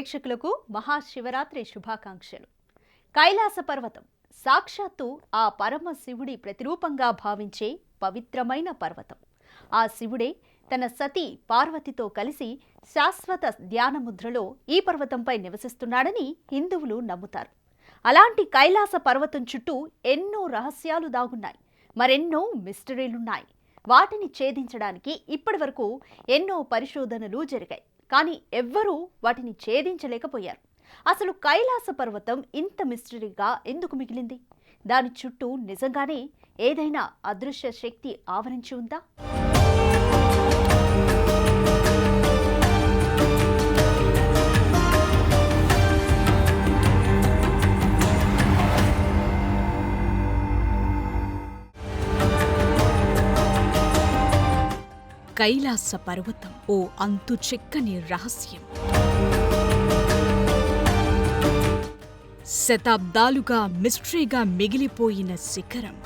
ప్రేక్షకులకు మహాశివరాత్రి శుభాకాంక్షలు. కైలాస పర్వతం సాక్షాత్తు ఆ పరమశివుడి ప్రతిరూపంగా భావించే పవిత్రమైన పర్వతం. ఆ శివుడే తన సతీ పార్వతితో కలిసి శాశ్వత ధ్యానముద్రలో ఈ పర్వతంపై నివసిస్తున్నాడని హిందువులు నమ్ముతారు. అలాంటి కైలాస పర్వతం చుట్టూ ఎన్నో రహస్యాలు దాగున్నాయి, మరెన్నో మిస్టరీలున్నాయి. వాటిని ఛేదించడానికి ఇప్పటివరకు ఎన్నో పరిశోధనలు జరిగాయి, కానీ ఎవ్వరూ వాటిని ఛేదించలేకపోయారు. అసలు కైలాస పర్వతం ఇంత మిస్టరీగా ఎందుకు మిగిలింది? దాని చుట్టూ నిజంగానే ఏదైనా అదృశ్య శక్తి ఆవరించి ఉందా? కైలాస పర్వతం ఓ అంతు చెక్కని రహస్యం. శతాబ్దాలుగా మిస్టరీగా మిగిలిపోయిన శిఖరం.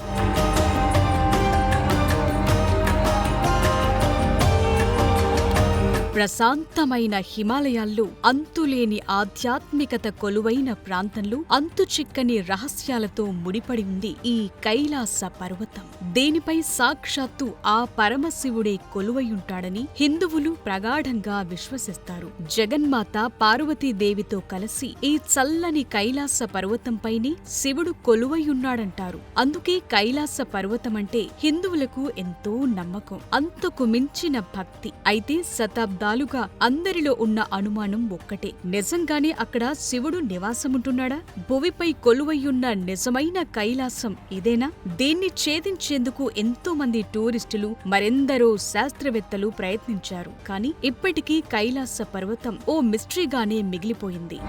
ప్రశాంతమైన హిమాలయాల్లో అంతులేని ఆధ్యాత్మికత కొలువైన ప్రాంతంలో అంతుచిక్కని రహస్యాలతో ముడిపడి ఉంది ఈ కైలాస పర్వతం. దేనిపై సాక్షాత్తు ఆ పరమశివుడే కొలువయుంటాడని హిందువులు ప్రగాఢంగా విశ్వసిస్తారు. జగన్మాత పార్వతీదేవితో కలిసి ఈ చల్లని కైలాస పర్వతంపైనే శివుడు కొలువయున్నాడంటారు. అందుకే కైలాస పర్వతమంటే హిందువులకు ఎంతో నమ్మకం, అంతకు మించిన భక్తి. అయితే శతాబ్దాలుగా అందరిలో ఉన్న అనుమానం ఒక్కటే, నిజంగానే అక్కడ శివుడు నివాసముంటున్నాడా? భువిపై కొలువయ్యున్న నిజమైన కైలాసం ఇదేనా? దీన్ని ఛేదించేందుకు ఎంతో మంది టూరిస్టులు, మరెందరో శాస్త్రవేత్తలు ప్రయత్నించారు. కానీ ఇప్పటికీ కైలాస పర్వతం ఓ మిస్టరీగానే మిగిలిపోయింది.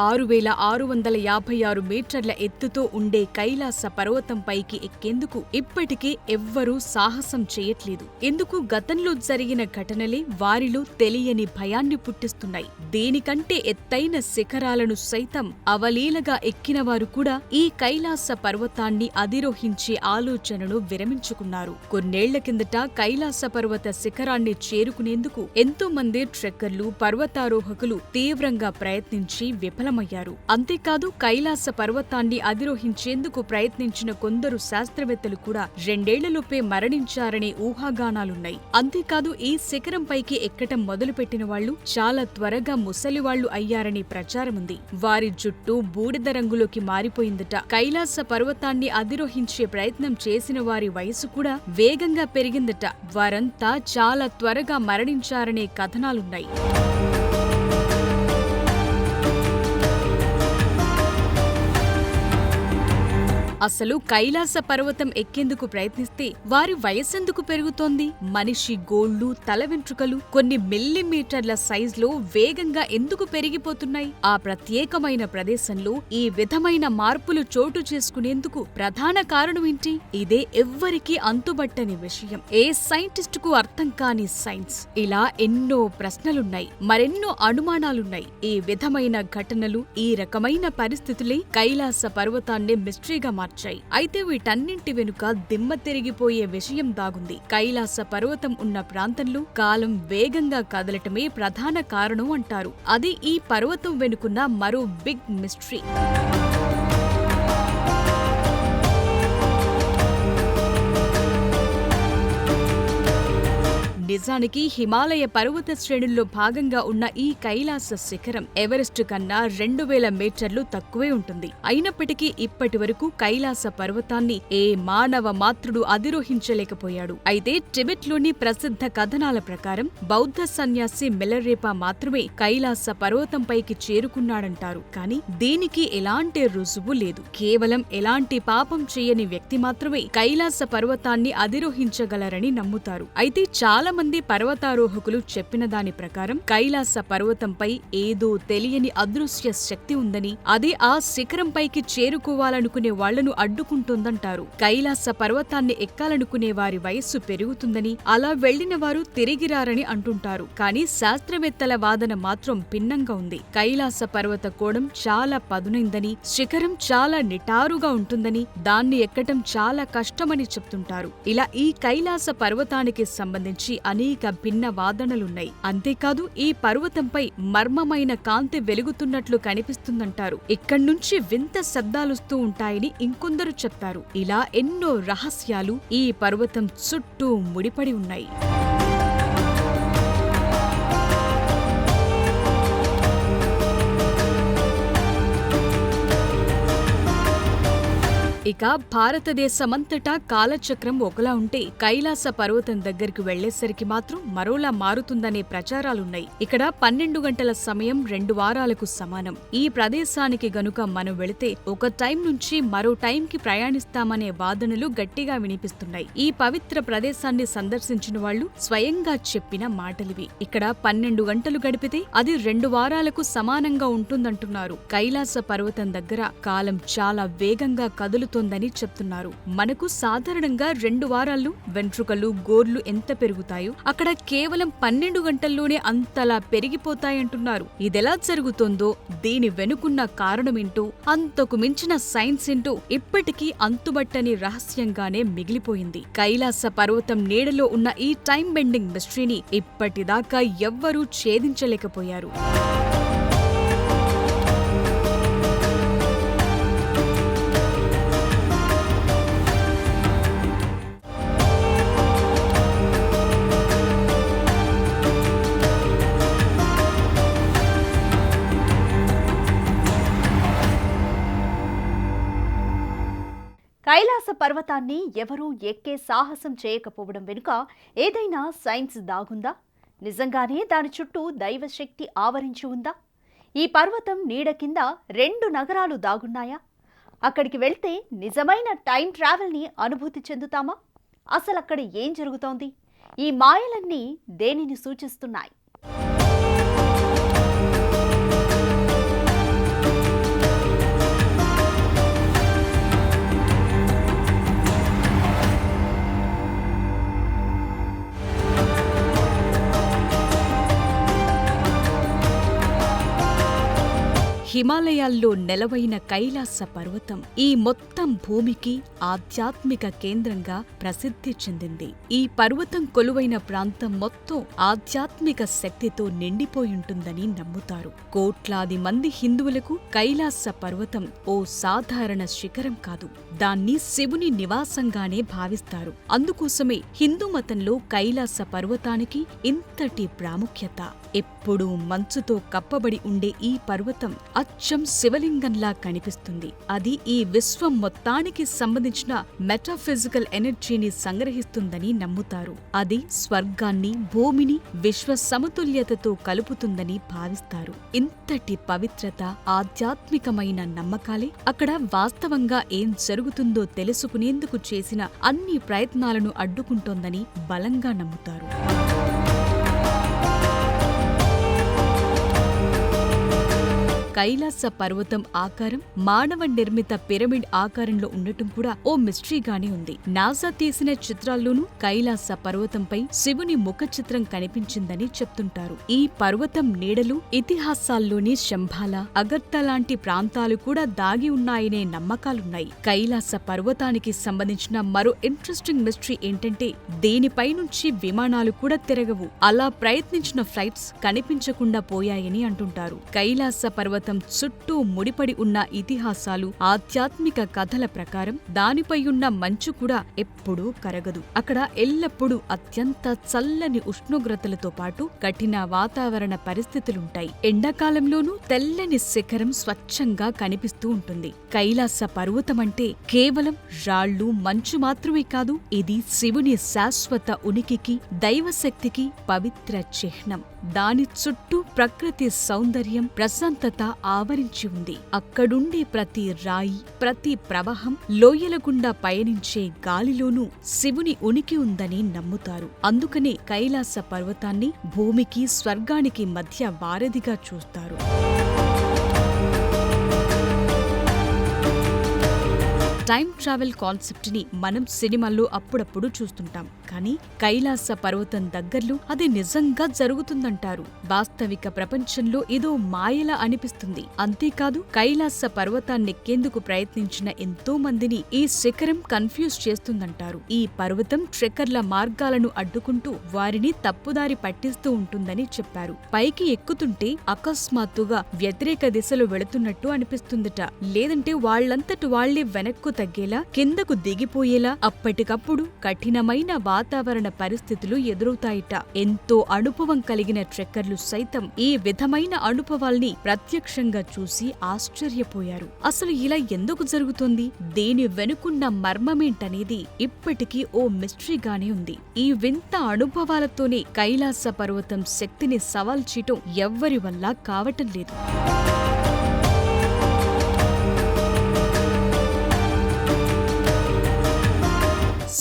ఆరు 656 మీటర్ల ఎత్తుతో ఉండే కైలాస పర్వతంపైకి ఎక్కేందుకు ఇప్పటికీ ఎవ్వరూ సాహసం చేయట్లేదు. ఎందుకు? గతంలో జరిగిన ఘటనలే వారిలో తెలియని భయాన్ని పుట్టిస్తున్నాయి. దీనికంటే ఎత్తైన శిఖరాలను సైతం అవలీలగా ఎక్కినవారు కూడా ఈ కైలాస పర్వతాన్ని అధిరోహించే ఆలోచనను విరమించుకున్నారు. కొన్నేళ్ల కిందట కైలాస పర్వత శిఖరాన్ని చేరుకునేందుకు ఎంతో మంది ట్రెక్కర్లు, పర్వతారోహకులు తీవ్రంగా ప్రయత్నించి విఫలమయ్యారు. అంతేకాదు, కైలాస పర్వతాన్ని అధిరోహించేందుకు ప్రయత్నించిన కొందరు శాస్త్రవేత్తలు కూడా 2 ఏళ్లలోపే మరణించారనే ఊహాగానాలున్నాయి. అంతేకాదు, ఈ శిఖరంపైకి ఎక్కటం మొదలుపెట్టిన వాళ్లు చాలా త్వరగా ముసలివాళ్లు అయ్యారనే ప్రచారముంది. వారి జుట్టు బూడిద రంగులోకి మారిపోయిందట. కైలాస పర్వతాన్ని అధిరోహించే ప్రయత్నం చేసిన వారి వయసు కూడా వేగంగా పెరిగిందట. వారంతా చాలా త్వరగా మరణించారనే కథనాలున్నాయి. అసలు కైలాస పర్వతం ఎక్కేందుకు ప్రయత్నిస్తే వారి వయసెందుకు పెరుగుతోంది? మనిషి గోళ్లు, తల వెంట్రుకలు కొన్ని మిల్లీమీటర్ల సైజులో వేగంగా ఎందుకు పెరిగిపోతున్నాయి? ఆ ప్రత్యేకమైన ప్రదేశంలో ఈ విధమైన మార్పులు చోటు చేసుకునేందుకు ప్రధాన కారణమేంటి? ఇదే ఎవ్వరికీ అంతుబట్టని విషయం. ఏ సైంటిస్టుకు అర్థం కాని సైన్స్. ఇలా ఎన్నో ప్రశ్నలున్నాయి, మరెన్నో అనుమానాలున్నాయి. ఈ విధమైన ఘటనలు, ఈ రకమైన పరిస్థితులే కైలాస పర్వతాన్ని మిస్టరీగా మార్చాయి. అయితే వీటన్నింటి వెనుక దిమ్మ తిరిగిపోయే విషయం దాగుంది. కైలాస పర్వతం ఉన్న ప్రాంతంలో కాలం వేగంగా కదలటమే ప్రధాన కారణం అంటారు. అది ఈ పర్వతం వెనుకున్న మరో బిగ్ మిస్టరీ. నిజానికి హిమాలయ పర్వత శ్రేణుల్లో భాగంగా ఉన్న ఈ కైలాస శిఖరం ఎవరెస్ట్ కన్నా 2000 మీటర్లు తక్కువే ఉంటుంది. అయినప్పటికీ ఇప్పటి వరకు కైలాస పర్వతాన్ని ఏ మానవ మాతృడు అధిరోహించలేకపోయాడు. అయితే టిబెట్లోని ప్రసిద్ధ కథనాల ప్రకారం బౌద్ధ సన్యాసి మిలరేపా మాత్రమే కైలాస పర్వతంపైకి చేరుకున్నాడంటారు. కానీ దీనికి ఎలాంటి రుజువు లేదు. కేవలం ఎలాంటి పాపం చేయని వ్యక్తి మాత్రమే కైలాస పర్వతాన్ని అధిరోహించగలరని నమ్ముతారు. అయితే చాలా మంది మంది పర్వతారోహకులు చెప్పిన దాని ప్రకారం కైలాస పర్వతంపై ఏదో తెలియని అదృశ్య శక్తి ఉందని, అదే ఆ శిఖరంపైకి చేరుకోవాలనుకునే వాళ్లను అడ్డుకుంటుందంటారు. కైలాస పర్వతాన్ని ఎక్కాలనుకునే వారి వయస్సు పెరుగుతుందని, అలా వెళ్లిన వారు తిరిగిరారని అంటుంటారు. కానీ శాస్త్రవేత్తల వాదన మాత్రం భిన్నంగా ఉంది. కైలాస పర్వత కోణం చాలా పదునైందని, శిఖరం చాలా నిటారుగా ఉంటుందని, దాన్ని ఎక్కటం చాలా కష్టమని చెప్తుంటారు. ఇలా ఈ కైలాస పర్వతానికి సంబంధించి అనేక భిన్న వాదనలున్నాయి. అంతేకాదు ఈ పర్వతంపై మర్మమైన కాంతి వెలుగుతున్నట్లు కనిపిస్తుందంటారు. ఇక్కడ్నుంచి వింత శబ్దాలొస్తూ ఉంటాయని ఇంకొందరు చెప్తారు. ఇలా ఎన్నో రహస్యాలు ఈ పర్వతం చుట్టూ ముడిపడి ఉన్నాయి. ఇక భారతదేశమంతటా కాలచక్రం ఒకలా ఉంటే కైలాస పర్వతం దగ్గరికి వెళ్లేసరికి మాత్రం మరోలా మారుతుందనే ప్రచారాలున్నాయి. ఇక్కడ 12 గంటల సమయం 2 వారాలకు సమానం. ఈ ప్రదేశానికి గనుక మనం వెళితే ఒక టైం నుంచి మరో టైంకి ప్రయాణిస్తామనే వాదనలు గట్టిగా వినిపిస్తున్నాయి. ఈ పవిత్ర ప్రదేశాన్ని సందర్శించిన వాళ్లు స్వయంగా చెప్పిన మాటలివి. ఇక్కడ 12 గంటలు గడిపితే అది 2 వారాలకు సమానంగా ఉంటుందంటున్నారు. కైలాస పర్వతం దగ్గర కాలం చాలా వేగంగా కదులుతుందని చెప్తున్నారు. మనకు సాధారణంగా 2 వారాల్లో వెంట్రుకలు, గోర్లు ఎంత పెరుగుతాయో అక్కడ కేవలం 12 గంటల్లోనే అంతలా పెరిగిపోతాయంటున్నారు. ఇదెలా జరుగుతుందో, దీని వెనుకున్న కారణమేంటో, అంతకు మించిన సైన్స్ ఏంటో ఇప్పటికీ అంతుబట్టని రహస్యంగానే మిగిలిపోయింది. కైలాస పర్వతం నీడలో ఉన్న ఈ టైం బెండింగ్ మిస్టరీని ఇప్పటిదాకా ఎవ్వరూ ఛేదించలేకపోయారు. కైలాస పర్వతాన్ని ఎవరూ ఎక్కే సాహసం చేయకపోవడం వెనుక ఏదైనా సైన్స్ దాగుందా? నిజంగానే దాని చుట్టూ దైవశక్తి ఆవరించి ఉందా? ఈ పర్వతం నీడ కింద 2 నగరాలు దాగున్నాయా? అక్కడికి వెళ్తే నిజమైన టైం ట్రావెల్ని అనుభూతి చెందుతామా? అసలక్కడ ఏం జరుగుతోంది? ఈ మాయలన్నీ దేనిని సూచిస్తున్నాయి? హిమాలయాల్లో నెలవైన కైలాస పర్వతం ఈ మొత్తం భూమికి ఆధ్యాత్మిక కేంద్రంగా ప్రసిద్ధి చెందింది. ఈ పర్వతం కొలువైన ప్రాంతం మొత్తం ఆధ్యాత్మిక శక్తితో నిండిపోయుంటుందని నమ్ముతారు. కోట్లాది మంది హిందువులకు కైలాస పర్వతం ఓ సాధారణ శిఖరం కాదు, దాన్ని శివుని నివాసంగానే భావిస్తారు. అందుకోసమే హిందూ మతంలో కైలాస పర్వతానికి ఇంతటి ప్రాముఖ్యత. ఎప్పుడూ మంచుతో కప్పబడి ఉండే ఈ పర్వతం అచ్చం శివలింగంలా కనిపిస్తుంది. అది ఈ విశ్వం మొత్తానికి సంబంధించిన మెటాఫిజికల్ ఎనర్జీని సంగ్రహిస్తుందని నమ్ముతారు. అది స్వర్గాన్ని, భూమిని విశ్వ సమతుల్యతతో కలుపుతుందని భావిస్తారు. ఇంతటి పవిత్రత, ఆధ్యాత్మికమైన నమ్మకాలే అక్కడ వాస్తవంగా ఏం జరుగుతుందో తెలుసుకునేందుకు చేసిన అన్ని ప్రయత్నాలను అడ్డుకుంటోందని బలంగా నమ్ముతారు. కైలాస పర్వతం ఆకారం మానవ నిర్మిత పిరమిడ్ ఆకారంలో ఉండటం కూడా ఓ మిస్టరీగానే ఉంది. నాసా తీసిన చిత్రాల్లోనూ కైలాస పర్వతంపై శివుని ముఖ చిత్రం కనిపించిందని చెప్తుంటారు. ఈ పర్వతం నీడలు ఇతిహాసాల్లోని శంభాల, అగర్త లాంటి ప్రాంతాలు కూడా దాగి ఉన్నాయనే నమ్మకాలున్నాయి. కైలాస పర్వతానికి సంబంధించిన మరో ఇంట్రెస్టింగ్ మిస్టరీ ఏంటంటే దీనిపై నుంచి విమానాలు కూడా తిరగవు. అలా ప్రయత్నించిన ఫ్లైట్స్ కనిపించకుండా పోయాయని అంటుంటారు. కైలాస పర్వతం చుట్టూ ముడిపడి ఉన్న ఇతిహాసాలు, ఆధ్యాత్మిక కథల ప్రకారం దానిపై ఉన్న మంచు కూడా ఎప్పుడూ కరగదు. అక్కడ ఎల్లప్పుడూ అత్యంత చల్లని ఉష్ణోగ్రతలతో పాటు కఠిన వాతావరణ పరిస్థితులుంటాయి. ఎండాకాలంలోనూ తెల్లని శిఖరం స్వచ్ఛంగా కనిపిస్తూ ఉంటుంది. కైలాస పర్వతమంటే కేవలం రాళ్లు, మంచు మాత్రమే కాదు, ఇది శివుని శాశ్వత ఉనికికి, దైవశక్తికి పవిత్ర చిహ్నం. దాని చుట్టూ ప్రకృతి సౌందర్యం, ప్రశాంతత ఆవరించి ఉంది. అక్కడుండే ప్రతి రాయి, ప్రతి ప్రవాహం, లోయల గుండా పయనించే గాలిలోనూ శివుని ఉనికి ఉందని నమ్ముతారు. అందుకనే కైలాస పర్వతాన్ని భూమికి, స్వర్గానికి మధ్య వారధిగా చూస్తారు. టైం ట్రావెల్ కాన్సెప్ట్ ని మనం సినిమాల్లో అప్పుడప్పుడు చూస్తుంటాం. కానీ కైలాస పర్వతం దగ్గర్లో అది నిజంగా జరుగుతుందంటారు. వాస్తవిక ప్రపంచంలో ఏదో మాయలా అనిపిస్తుంది. అంతేకాదు కైలాస పర్వతాన్నెక్కేందుకు ప్రయత్నించిన ఎంతో మందిని ఈ శిఖరం కన్ఫ్యూజ్ చేస్తుందంటారు. ఈ పర్వతం ట్రెక్కర్ల మార్గాలను అడ్డుకుంటూ వారిని తప్పుదారి పట్టిస్తూ ఉంటుందని చెప్పారు. పైకి ఎక్కుతుంటే అకస్మాత్తుగా వ్యతిరేక దిశలో వెళుతున్నట్టు అనిపిస్తుందట. లేదంటే వాళ్లంతట వాళ్లే వెనక్కు తగ్గేలా, కిందకు దిగిపోయేలా అప్పటికప్పుడు కఠినమైన వాతావరణ పరిస్థితులు ఎదురవుతాయిట. ఎంతో అనుభవం కలిగిన ట్రెక్కర్లు సైతం ఈ విధమైన అనుభవాల్ని ప్రత్యక్షంగా చూసి ఆశ్చర్యపోయారు. అసలు ఇలా ఎందుకు జరుగుతోంది, దేని వెనుకున్న మర్మమేంటనేది ఇప్పటికీ ఓ మిస్టరీగానే ఉంది. ఈ వింత అనుభవాలతోనే కైలాస పర్వతం శక్తిని సవాల్ చేయటం ఎవ్వరి వల్ల కావటం లేదు.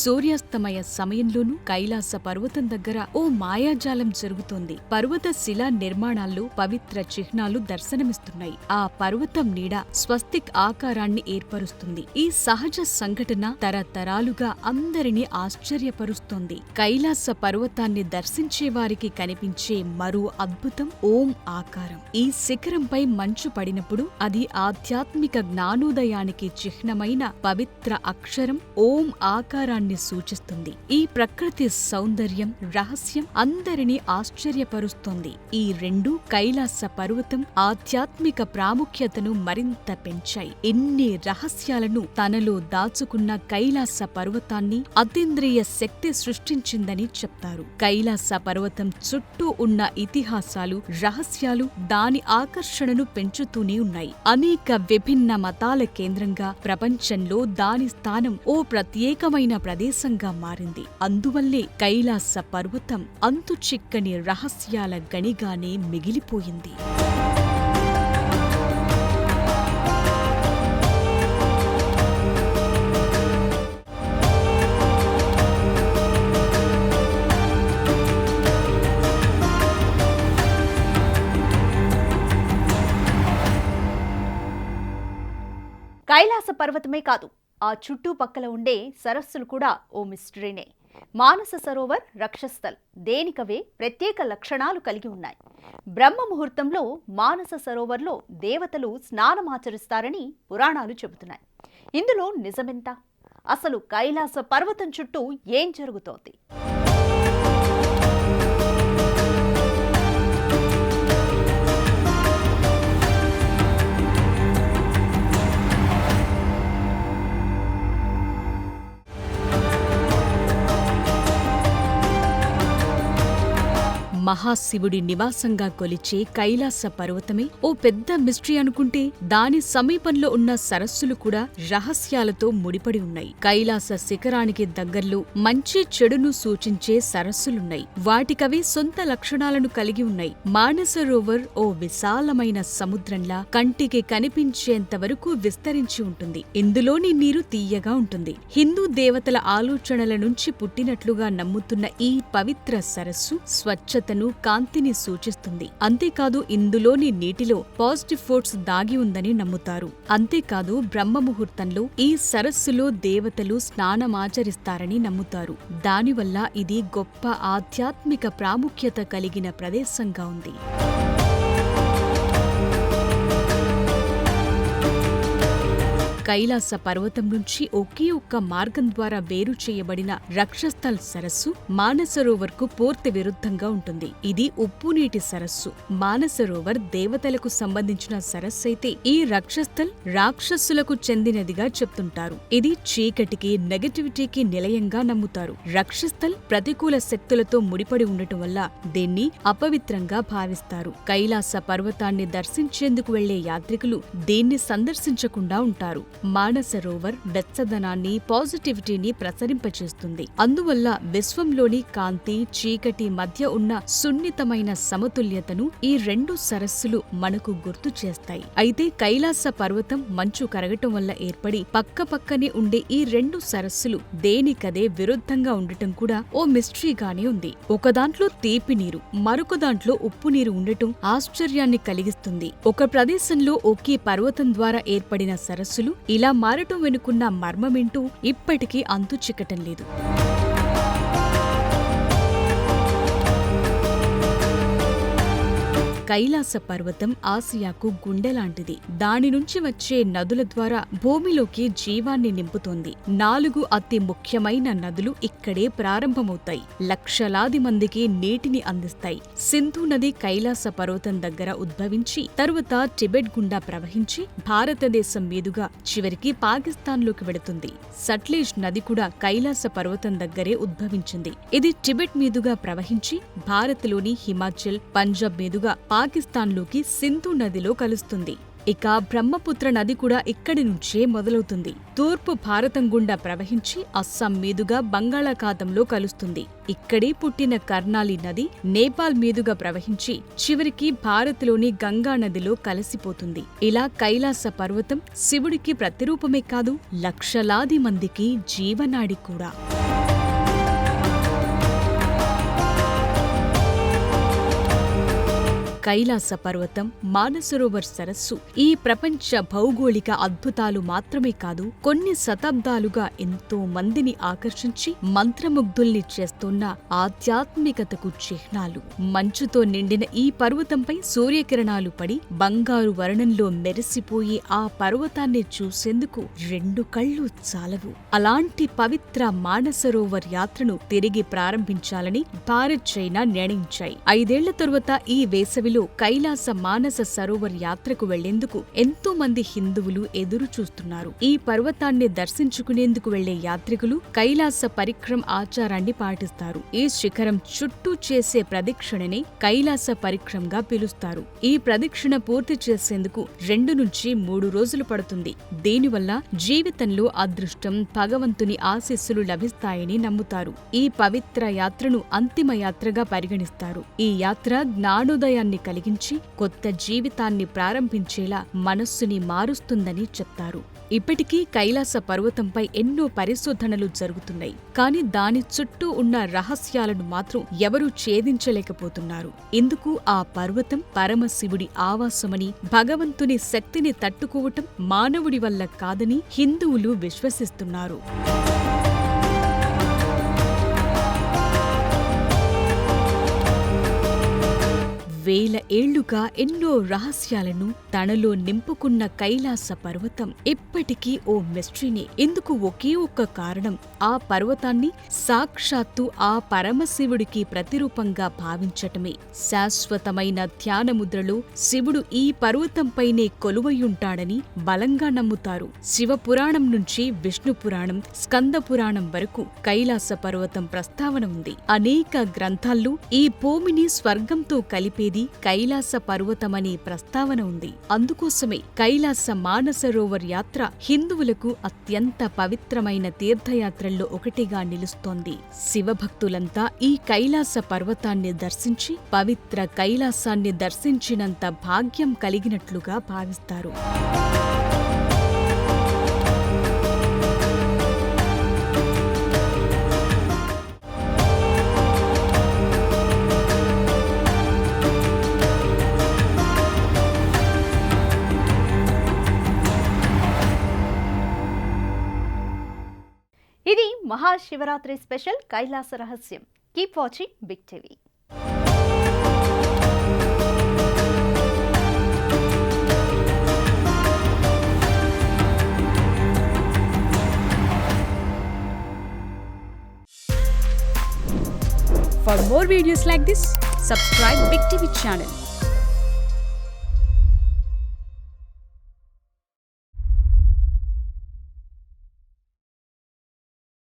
సూర్యాస్తమయ సమయంలోనూ కైలాస పర్వతం దగ్గర ఓ మాయాజాలం జరుగుతోంది. పర్వత శిలా నిర్మాణాల్లో పవిత్ర చిహ్నాలు దర్శనమిస్తున్నాయి. ఆ పర్వతం నీడ స్వస్తిక్ ఆకారాన్ని ఏర్పరుస్తుంది. ఈ సహజ సంఘటన తరతరాలుగా అందరినీ ఆశ్చర్యపరుస్తోంది. కైలాస పర్వతాన్ని దర్శించే వారికి కనిపించే మరో అద్భుతం ఓం ఆకారం. ఈ శిఖరంపై మంచు పడినప్పుడు అది ఆధ్యాత్మిక జ్ఞానోదయానికి చిహ్నమైన పవిత్ర అక్షరం ఓం ఆకారాన్ని సూచిస్తుంది. ఈ ప్రకృతి సౌందర్యం, రహస్యం అందరినీ ఆశ్చర్యపరుస్తోంది. ఈ రెండు కైలాస పర్వతం ఆధ్యాత్మిక ప్రాముఖ్యతను మరింత పెంచాయి. ఎన్ని రహస్యాలను తనలో దాచుకున్న కైలాస పర్వతాన్ని అతీంద్రియ శక్తి సృష్టించిందని చెప్తారు. కైలాస పర్వతం చుట్టూ ఉన్న ఇతిహాసాలు, రహస్యాలు దాని ఆకర్షణను పెంచుతూనే ఉన్నాయి. అనేక విభిన్న మతాల కేంద్రంగా ప్రపంచంలో దాని స్థానం ఓ ప్రత్యేకమైన ప్రదేశంగా మారింది. అందువల్లే కైలాస పర్వతం అంతుచిక్కని రహస్యాల గనిగానే మిగిలిపోయింది. కైలాస పర్వతమే కాదు, ఆ చుట్టుపక్కల ఉండే సరస్సులు కూడా ఓ మిస్టరీనే. మానస సరోవర్, రక్షస్థల్ దేనికవే ప్రత్యేక లక్షణాలు కలిగి ఉన్నాయి. బ్రహ్మ ముహూర్తంలో మానస సరోవర్లో దేవతలు స్నానమాచరిస్తారని పురాణాలు చెబుతున్నాయి. ఇందులో నిజమెంత? అసలు కైలాస పర్వతం చుట్టూ ఏం జరుగుతోంది? మహాశివుడి నివాసంగా కొలిచే కైలాస పర్వతమే ఓ పెద్ద మిస్టరీ అనుకుంటే దాని సమీపంలో ఉన్న సరస్సులు కూడా రహస్యాలతో ముడిపడి ఉన్నాయి. కైలాస శిఖరానికి దగ్గర్లో మంచి చెడును సూచించే సరస్సులున్నాయి. వాటికవి సొంత లక్షణాలను కలిగి ఉన్నాయి. మానసరోవర్ ఓ విశాలమైన సముద్రంలా కంటికి కనిపించేంత వరకు విస్తరించి ఉంటుంది. ఇందులోని నీరు తీయగా ఉంటుంది. హిందూ దేవతల ఆలోచనల నుంచి పుట్టినట్లుగా నమ్ముతున్న ఈ పవిత్ర సరస్సు స్వచ్ఛత, కాంతిని సూచిస్తుంది. అంతేకాదు ఇందులోని నీటిలో పాజిటివ్ ఫోర్స్ దాగి ఉందని నమ్ముతారు. అంతేకాదు బ్రహ్మ ముహూర్తంలో ఈ సరస్సులో దేవతలు స్నానమాచరిస్తారని నమ్ముతారు. దానివల్ల ఇది గొప్ప ఆధ్యాత్మిక ప్రాముఖ్యత కలిగిన ప్రదేశంగా ఉంది. కైలాస పర్వతం నుంచి ఒకే ఒక్క మార్గం ద్వారా వేరు చేయబడిన రక్షస్థల్ సరస్సు మానసరోవర్కు పూర్తి విరుద్ధంగా ఉంటుంది. ఇది ఉప్పునీటి సరస్సు. మానసరోవర్ దేవతలకు సంబంధించిన సరస్సు అయితే ఈ రక్షస్థల్ రాక్షసులకు చెందినదిగా చెప్తుంటారు. ఇది చీకటికి, నెగటివిటీకి నిలయంగా నమ్ముతారు. రక్షస్థల్ ప్రతికూల శక్తులతో ముడిపడి ఉండటం వల్ల దీన్ని అపవిత్రంగా భావిస్తారు. కైలాస పర్వతాన్ని దర్శించేందుకు వెళ్లే యాత్రికులు దీన్ని సందర్శించకుండా ఉంటారు. మానసరోవర్ వెచ్చదనాన్ని, పాజిటివిటీని ప్రసరింపచేస్తుంది. అందువల్ల విశ్వంలోని కాంతి, చీకటి మధ్య ఉన్న సున్నితమైన సమతుల్యతను ఈ రెండు సరస్సులు మనకు గుర్తు చేస్తాయి. అయితే కైలాస పర్వతం మంచు కరగటం వల్ల ఏర్పడి పక్కపక్కనే ఉండే ఈ రెండు సరస్సులు దేనికదే విరుద్ధంగా ఉండటం కూడా ఓ మిస్టరీగానే ఉంది. ఒక దాంట్లో తీపి నీరు, మరొక దాంట్లో ఉప్పు నీరు ఉండటం ఆశ్చర్యాన్ని కలిగిస్తుంది. ఒక ప్రదేశంలో ఒకే పర్వతం ద్వారా ఏర్పడిన సరస్సులు ఇలా మారటం వెనుకున్న మర్మమేంటో ఇప్పటికీ అంతు చిక్కటం లేదు. కైలాస పర్వతం ఆసియాకు గుండెలాంటిది. దాని నుంచి వచ్చే నదుల ద్వారా భూమిలోకి జీవాన్ని నింపుతోంది. 4 అతి ముఖ్యమైన నదులు ఇక్కడే ప్రారంభమవుతాయి. లక్షలాది మందికి నీటిని అందిస్తాయి. సింధు నది కైలాస పర్వతం దగ్గర ఉద్భవించి తరువాత టిబెట్ గుండా ప్రవహించి భారతదేశం మీదుగా చివరికి పాకిస్తాన్లోకి వెళుతుంది. సట్లెజ్ నది కూడా కైలాస పర్వతం దగ్గరే ఉద్భవించింది. ఇది టిబెట్ మీదుగా ప్రవహించి భారత్లోని హిమాచల్, పంజాబ్ మీదుగా పాకిస్తాన్లోకి సింధు నదిలో కలుస్తుంది. ఇక బ్రహ్మపుత్ర నది కూడా ఇక్కడి నుంచే మొదలవుతుంది. తూర్పు భారతం గుండా ప్రవహించి అస్సాం మీదుగా బంగాళాఖాతంలో కలుస్తుంది. ఇక్కడే పుట్టిన కర్నాలి నది నేపాల్ మీదుగా ప్రవహించి చివరికి భారత్లోని గంగా నదిలో కలిసిపోతుంది. ఇలా కైలాస పర్వతం శివుడికి ప్రతిరూపమే కాదు, లక్షలాది మందికి జీవనాడి కూడా. కైలాస పర్వతం, మానసరోవర్ సరస్సు ఈ ప్రపంచ భౌగోళిక అద్భుతాలు మాత్రమే కాదు, కొన్ని శతాబ్దాలుగా ఎంతో మందిని ఆకర్షించి మంత్రముగ్ధుల్ని చేస్తున్న ఆధ్యాత్మికతకు చిహ్నాలు. మంచుతో నిండిన ఈ పర్వతంపై సూర్యకిరణాలు పడి బంగారు వర్ణంలో మెరిసిపోయి ఆ పర్వతాన్ని చూసేందుకు 2 కళ్ళు చాలవు. అలాంటి పవిత్ర మానసరోవర్ యాత్రను తిరిగి ప్రారంభించాలని భారత్, చైనా నిర్ణయించాయి. 5 ఏళ్ల తరువాత ఈ వేసవిలో కైలాస మానస సరోవర్ యాత్రకు వెళ్లేందుకు ఎంతో మంది హిందువులు ఎదురు చూస్తున్నారు. ఈ పర్వతాన్ని దర్శించుకునేందుకు వెళ్లే యాత్రికులు కైలాస పరిక్రమ ఆచారాన్ని పాటిస్తారు. ఈ శిఖరం చుట్టూ చేసే ప్రదక్షిణనే కైలాస పరిక్రమగా పిలుస్తారు. ఈ ప్రదక్షిణ పూర్తి చేసేందుకు 2 నుంచి 3 రోజులు పడుతుంది. దీనివల్ల జీవితంలో అదృష్టం, భగవంతుని ఆశీస్సులు లభిస్తాయని నమ్ముతారు. ఈ పవిత్ర యాత్రను అంతిమ యాత్రగా పరిగణిస్తారు. ఈ యాత్ర జ్ఞానోదయాన్ని కలిగించి కొత్త జీవితాన్ని ప్రారంభించేలా మనస్సుని మారుస్తుందని చెప్తారు. ఇప్పటికీ కైలాస పర్వతంపై ఎన్నో పరిశోధనలు జరుగుతున్నాయి. కానీ దాని చుట్టూ ఉన్న రహస్యాలను మాత్రం ఎవరూ ఛేదించలేకపోతున్నారు. ఇందుకు ఆ పర్వతం పరమశివుడి ఆవాసమని, భగవంతుని శక్తిని తట్టుకోవటం మానవుడి వల్ల కాదని హిందువులు విశ్వసిస్తున్నారు. వేల ఏళ్లుగా ఎన్నో రహస్యాలను తనలో నింపుకున్న కైలాస పర్వతం ఇప్పటికీ ఓ మిస్టరీనే. ఇందుకు ఒకే ఒక్క కారణం, ఆ పర్వతాన్ని సాక్షాత్తు ఆ పరమశివుడికి ప్రతిరూపంగా భావించటమే. శాశ్వతమైన ధ్యానముద్రలో శివుడు ఈ పర్వతంపైనే కొలువయుంటాడని బలంగా నమ్ముతారు. శివపురాణం నుంచి విష్ణు పురాణం, స్కంద పురాణం వరకు కైలాస పర్వతం ప్రస్తావన ఉంది. అనేక గ్రంథాల్లో ఈ భూమిని స్వర్గంతో కలిపేది కైలాస పర్వతమనే ప్రస్తావన ఉంది. అందుకోసమే కైలాస మానసరోవర్ యాత్ర హిందువులకు అత్యంత పవిత్రమైన తీర్థయాత్రల్లో ఒకటిగా నిలుస్తోంది. శివభక్తులంతా ఈ కైలాస పర్వతాన్ని దర్శించి పవిత్ర కైలాసాన్ని దర్శించినంత భాగ్యం కలిగినట్లుగా భావిస్తారు. ఇది మహాశివరాత్రి స్పెషల్ కైలాస రహస్యం. Keep watching Big TV. For more videos like this, subscribe Big TV channel.